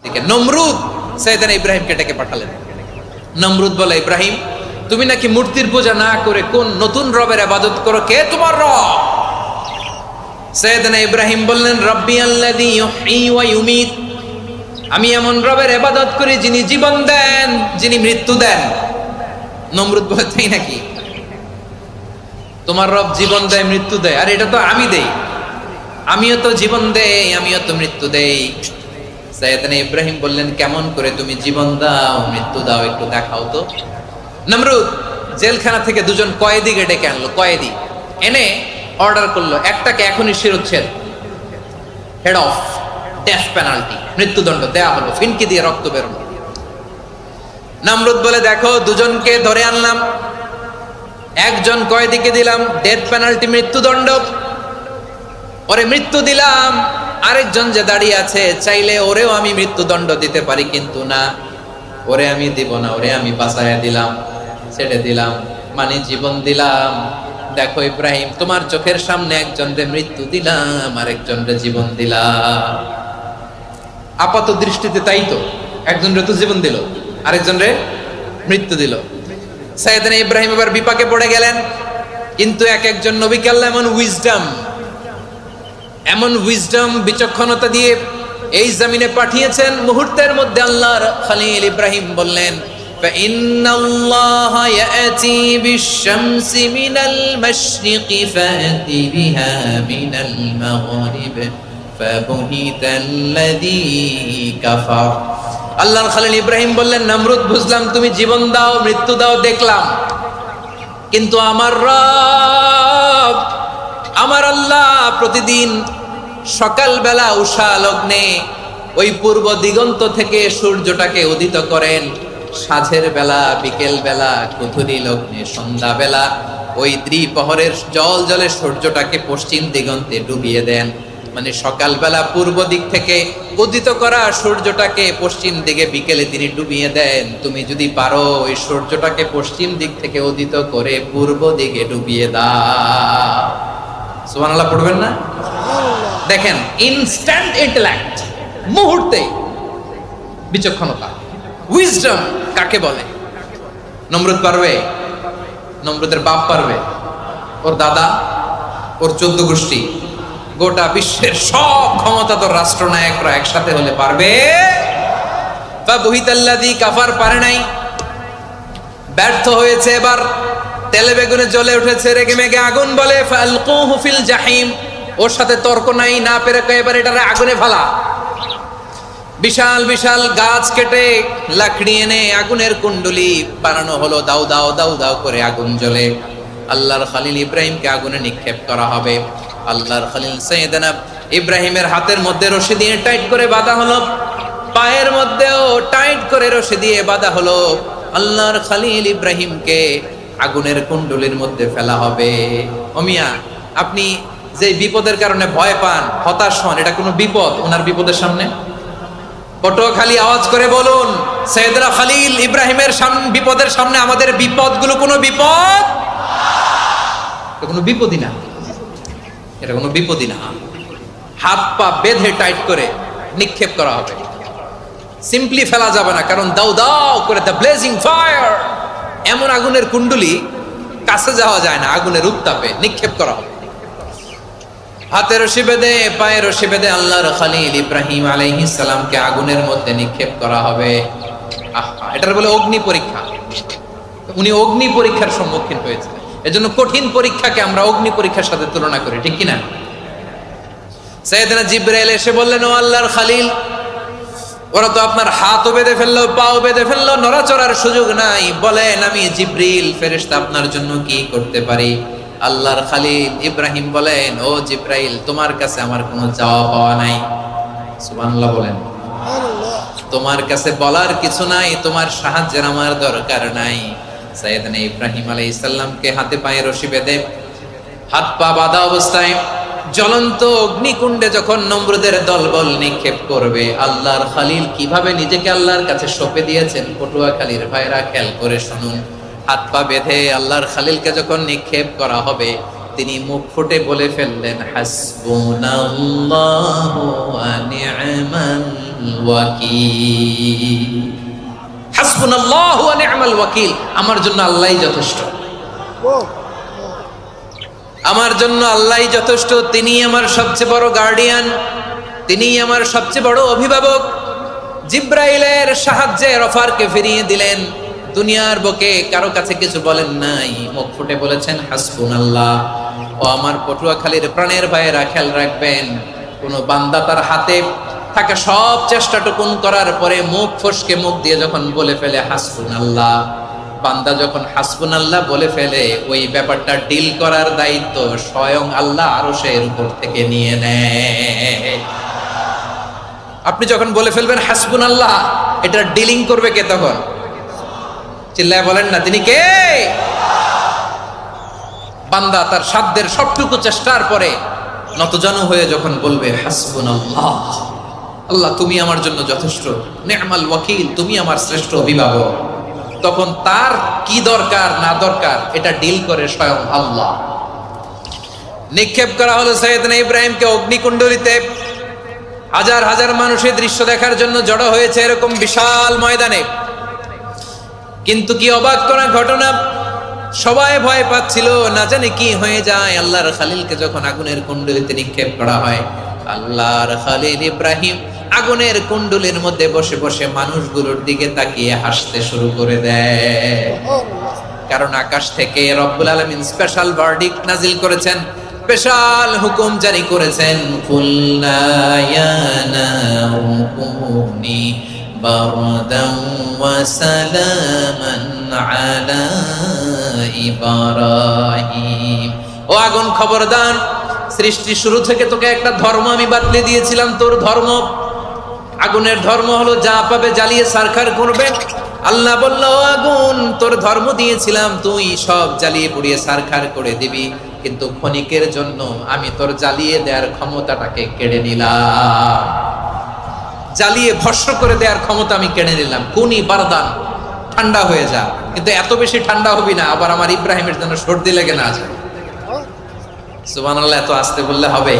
দিকে। নমরুদ সাইয়েদনা ইব্রাহিমকে ডেকে পাঠালেন। নমরুদ বলে, ইব্রাহিম তুমি নাকি মূর্তির পূজা না করে কোন নতুন রবের ইবাদত করো, কে তোমার রব? সাইয়েদনা ইব্রাহিম বললেন, রব্বি আল্লাযী ইউহয়ী ওয়া ইউমীত, আমি এমন রবের ইবাদত করি যিনি জীবন দেন, যিনি মৃত্যু দেন। নমরুদ বলে, তাই নাকি? তোমার রব জীবন দেয় মৃত্যু দেয়, আর এটা তো আমি দেই, আমিও তো জীবন দেই, আমিও তো মৃত্যু দেই। সাইয়েদনা ইব্রাহিম বললেন, কেমন করে তুমি জীবন দাও মৃত্যু দাও একটু দেখাও তো। নমরুদ জেলখানা থেকে দুজন কয়েদিকে ডেকে আনলো, কয়েদি এনে অর্ডার করলো, একটাকে এখনই শিরোচ্ছেদ, হেড অফ ডেথ পেনাল্টি, মৃত্যুদণ্ড দেয়া হলো, ফিনকি দিয়ে রক্ত বেরোলো। নমরুদ বলে, দেখো দুজনকে ধরে আনলাম, একজন কয়েদিকে দিলাম ডেথ পেনাল্টি, মৃত্যুদণ্ড, ওরে মৃত্যু দিলাম। আরেকজন যে দাঁড়িয়ে আছে, চাইলে ওরেও আমি মৃত্যুদণ্ড দিতে পারি, কিন্তু না, ওরে আমি দিব না, ওরে আমি বাঁচাইয়া দিলাম, ছেড়ে দিলাম, মানে জীবন দিলাম। দেখো ইব্রাহিম, তোমার চোখের সামনে একজনকে মৃত্যু দিলাম, আরেকজনকে জীবন দিলাম। আপাত দৃষ্টিতে তাই তো, একজনরে তো জীবন দিল, আরেকজনরে মৃত্যু দিল। সাইয়েদনা ইব্রাহিম এবার বিপাকে পড়ে গেলেন। কিন্তু এক একজন নবীকে আল্লাহ এমন উইজডম বিচক্ষণতা দিয়ে এই জমিনে পাঠিয়েছেন, মুহূর্তের মধ্যে আল্লাহর খলিল ইব্রাহিম বললেন, ফাইন্নাল্লাহা ইয়াতি বিশ-শামসি মিনাল মাশরিকি ফাতি বিহা মিনাল মাগরিব ফাবুহিতাল্লাযী কাফার। আল্লাহর খলিল ইব্রাহিম বললেন, নমরুদ বুঝলাম তুমি জীবন দাও মৃত্যু দাও দেখলাম, কিন্তু আমার রব আমার আল্লাহ প্রতিদিন সকালবেলা উষা লগ্নে ওই পূর্ব দিগন্ত থেকে সূর্যটাকে উদিত করেন, সাঁঝের বেলা, বিকেল বেলা, কুথুরি লগ্নে, সন্ধ্যা বেলা ওই দ্বিপ্রহরের জল জলে সূর্যটাকে পশ্চিম দিগন্তে ডুবিয়ে দেন। মানে সকালবেলা পূর্ব দিক থেকে উদিত করা সূর্যটাকে পশ্চিম দিকে বিকেলে তিনি ডুবিয়ে দেন। তুমি যদি পারো ওই সূর্যটাকে পশ্চিম দিক থেকে উদিত করে পূর্ব দিকে ডুবিয়ে দাও। সুবহানাল্লাহ পড়বেন না? দেখেন, ইনস্ট্যান্ট ইন্টেলেক্ট, মুহূর্তে বিচক্ষণতা, উইজডম কাকে বলে? নমরুদ পারবে? নমরুদের বাপ পারবে? ওর দাদা, ওর 14 গোষ্ঠী, গোটা বিশ্বের সব ক্ষমতাধর রাষ্ট্রনায়করা একসাথে হলে পারবে? ফাবুহিতাল্লাযী কাফার পারে নাই, ব্যর্থ হয়েছে। এবার তেলে বেগুনে জ্বলে উঠেছে, রেগে মেগে আগুন বলে, ফালকুহু ফিল জাহিম, ওর সাথে তর্ক নাই, না পেরে এবার এটারে আগুনে ফেলা। বিশাল বিশাল গাছ কেটে লাকড়ি এনে আগুনের কুণ্ডলি বানানো হলো, দাও দাও দাও দাও করে আগুন জ্বলে। আল্লাহর খলিল ইব্রাহিমকে আগুনে নিক্ষেপ করা হবে। আল্লাহর খলিল সাইয়েদনা ইব্রাহিমের হাতের মধ্যে রশি দিয়ে টাইট করে বাঁধা হলো, পায়ের মধ্যেও টাইট করে রশি দিয়ে বাঁধা হলো। আল্লাহর খলিল ইব্রাহিমকে আগুনের কুণ্ডলির মধ্যে ফেলা হবে। ও মিয়া, আপনি যে বিপদের কারণে ভয় পান, হতাশ হন, এটা কোনো বিপদ ওনার বিপদের সামনে? পটুয়াখালী আওয়াজ করে বলুন, সাইয়েদনা খলিল ইব্রাহিমের বিপদের সামনে আমাদের বিপদগুলো কোনো বিপদ? এটা কোনো বিপদই না, এটা কোনো বিপদই না। হাত পা বেঁধে টাইট করে নিক্ষেপ করা হবে, সিম্পলি ফেলা যাবে না, কারণ দাও দাও করে দ্য ব্লেজিং ফায়ার, এমন আগুনের কুণ্ডলি, কাছে যাওয়া যায় না, আগুনের উত্তাপে নিক্ষেপ করা হবে। হাতে রশি বেঁধে, পায়ে রশি বেঁধে আল্লাহর খলিল ইব্রাহিম আলাইহিস সালামকে আগুনের মধ্যে নিক্ষেপ করা হবে। এটার বলে অগ্নি পরীক্ষা। উনি অগ্নি পরীক্ষার সম্মুখীন হয়েছে, এজন্য কঠিন পরীক্ষাকে আমরা অগ্নি পরীক্ষার সাথে তুলনা করি, ঠিক কিনা? সাইয়েদনা জিবরাইল এসে বললেন, ও আল্লাহর খলিল, ওরা তো আপনার হাতও বেঁধে ফেললো, পাও বেঁধে ফেললো, নড়াচড়ার সুযোগ নাই, বলেন আমি জিবরিল ফেরেশতা আপনার জন্য কি করতে পারি? আল্লাহর খলিল ইব্রাহিম বলেন, ও জিবরাইল, তোমার কাছে আমার কোনো চাওয়া পাওয়া নাই। সুবহানাল্লাহ বলেন। তোমার কাছে বলার কিছু নাই, তোমার সাহায্যের আমার দরকার নাই। সাইয়েদনা ইব্রাহিম আলাইহিস সালামকে হাতে পায়ে রশি বেঁধে, হাত পা বাঁধা অবস্থায় জ্বলন্ত অগ্নিকুণ্ডে যখন নমরুদের দলবল নিক্ষেপ করবে, আল্লাহর খলিল কিভাবে নিজেকে আল্লাহর কাছে সঁপে দিয়েছেন, পটুয়াখালীর ভাইরা খেয়াল করে শুনুন। হাত পা বেঁধে আল্লাহর খলিলকে যখন নিক্ষেপ করা হবে, তিনি মুখ ফুটে বলে ফেললেন, হাসবুনাল্লাহু ওয়া নি'মাল ওয়াকিল। হাসবুনাল্লাহু ওয়া নি'মাল ওয়াকিল, আমার জন্য আল্লাহই যথেষ্ট, আমার জন্য আল্লাহই যথেষ্ট। তিনি আমার সবচেয়ে বড় গার্ডিয়ান, তিনি আমার সবচেয়ে বড় অভিভাবক। জিব্রাইলের সাহায্যে রফারকে ফিরিয়ে দিলেন। দুনিয়ার বুকে কারো কাছে কিছু বলেন নাই, মুখ ফুটে বলেছেন হাসবুনাল্লাহ। ও আমার পটুয়াখালীর প্রাণের ভাইয়েরা, খেয়াল রাখবেন, কোন বান্দা তার হাতে থাকা সব চেষ্টাটুকুন করার পরে মুখ ফসকে মুখ দিয়ে যখন বলে ফেলে হাসবুনাল্লাহ, বান্দা যখন হাসবুনাল্লাহ বলে ফেলে, ওই ব্যাপারটা ডিল করার দায়িত্ব স্বয়ং আল্লাহ আরশের উপর থেকে নিয়ে নেয়। আপনি যখন বলে ফেলবেন হাসবুনাল্লাহ, এটা ডিলিং করবে কে তখন? চিল্লায় বলেন না, তিনি কে? বান্দা তার সাধ্যের সবটুকু চেষ্টার পরে নতজানু হয়ে যখন বলবে হাসবুনাল্লাহ, আল্লাহ তুমি আমার জন্য যথেষ্ট, নি'মাল ওয়াকিল, তুমি আমার শ্রেষ্ঠ অভিভাবক, তখন তার কি দরকার না দরকার এটা ডিল করে স্বয়ং আল্লাহ। নিক্ষেপ করা হলো সাইয়েদনা ইব্রাহিমকে অগ্নিকুণ্ডলিতে। হাজার হাজার মানুষের দৃশ্য দেখার জন্য জড়ো হয়েছে এরকম বিশাল ময়দানে। কিন্তু কি অবাক করা ঘটনা, সবাই ভয় পাচ্ছিল, না জানে কি হয়ে যায়। আল্লাহর খালিলকে যখন আগুনের কুণ্ডলিতে নিক্ষেপ করা হয়, আল্লাহর খালিল ইব্রাহিম আগুনের কুণ্ডলীর মধ্যে বসে বসে মানুষগুলোর দিকে তাকিয়ে হাসতে শুরু করে দেয়। কারণ আকাশ থেকে রব্বুল আলামিন স্পেশাল ভার্ডিক্ট নাজিল করেছেন, স্পেশাল হুকুম জারি করেছেন, কুল্লা ইয়া নারু কুনি বারদান ওয়া সালামান আলা ইব্রাহিম। ও আগুন খবরদার, সৃষ্টি শুরু থেকে তোকে একটা ধর্ম আমি বাতলে দিয়েছিলাম, তোর ধর্ম, আগুনের ধর্ম হলো যা পাবে জ্বালিয়ে সারখার করবে। আল্লাহ বলল, আগুন তোর ধর্ম দিয়েছিলাম, তুই সব জ্বালিয়ে পুড়িয়ে সারখার করে দিবি, কিন্তু ক্ষণিকের জন্য আমি তোর জ্বালিয়ে দেওয়ার ক্ষমতাটাকে কেড়ে নিলাম, জ্বালিয়ে ভস্ম করে দেওয়ার ক্ষমতা আমি কেড়ে নিলাম। কুনি বারদান, ঠান্ডা হয়ে যা, কিন্তু এত বেশি ঠান্ডা হবি না আবার আমার ইব্রাহিমের জন্য সর্দি লেগে না যায়। সুবহানাল্লাহ, এত আসতে বললে হবে?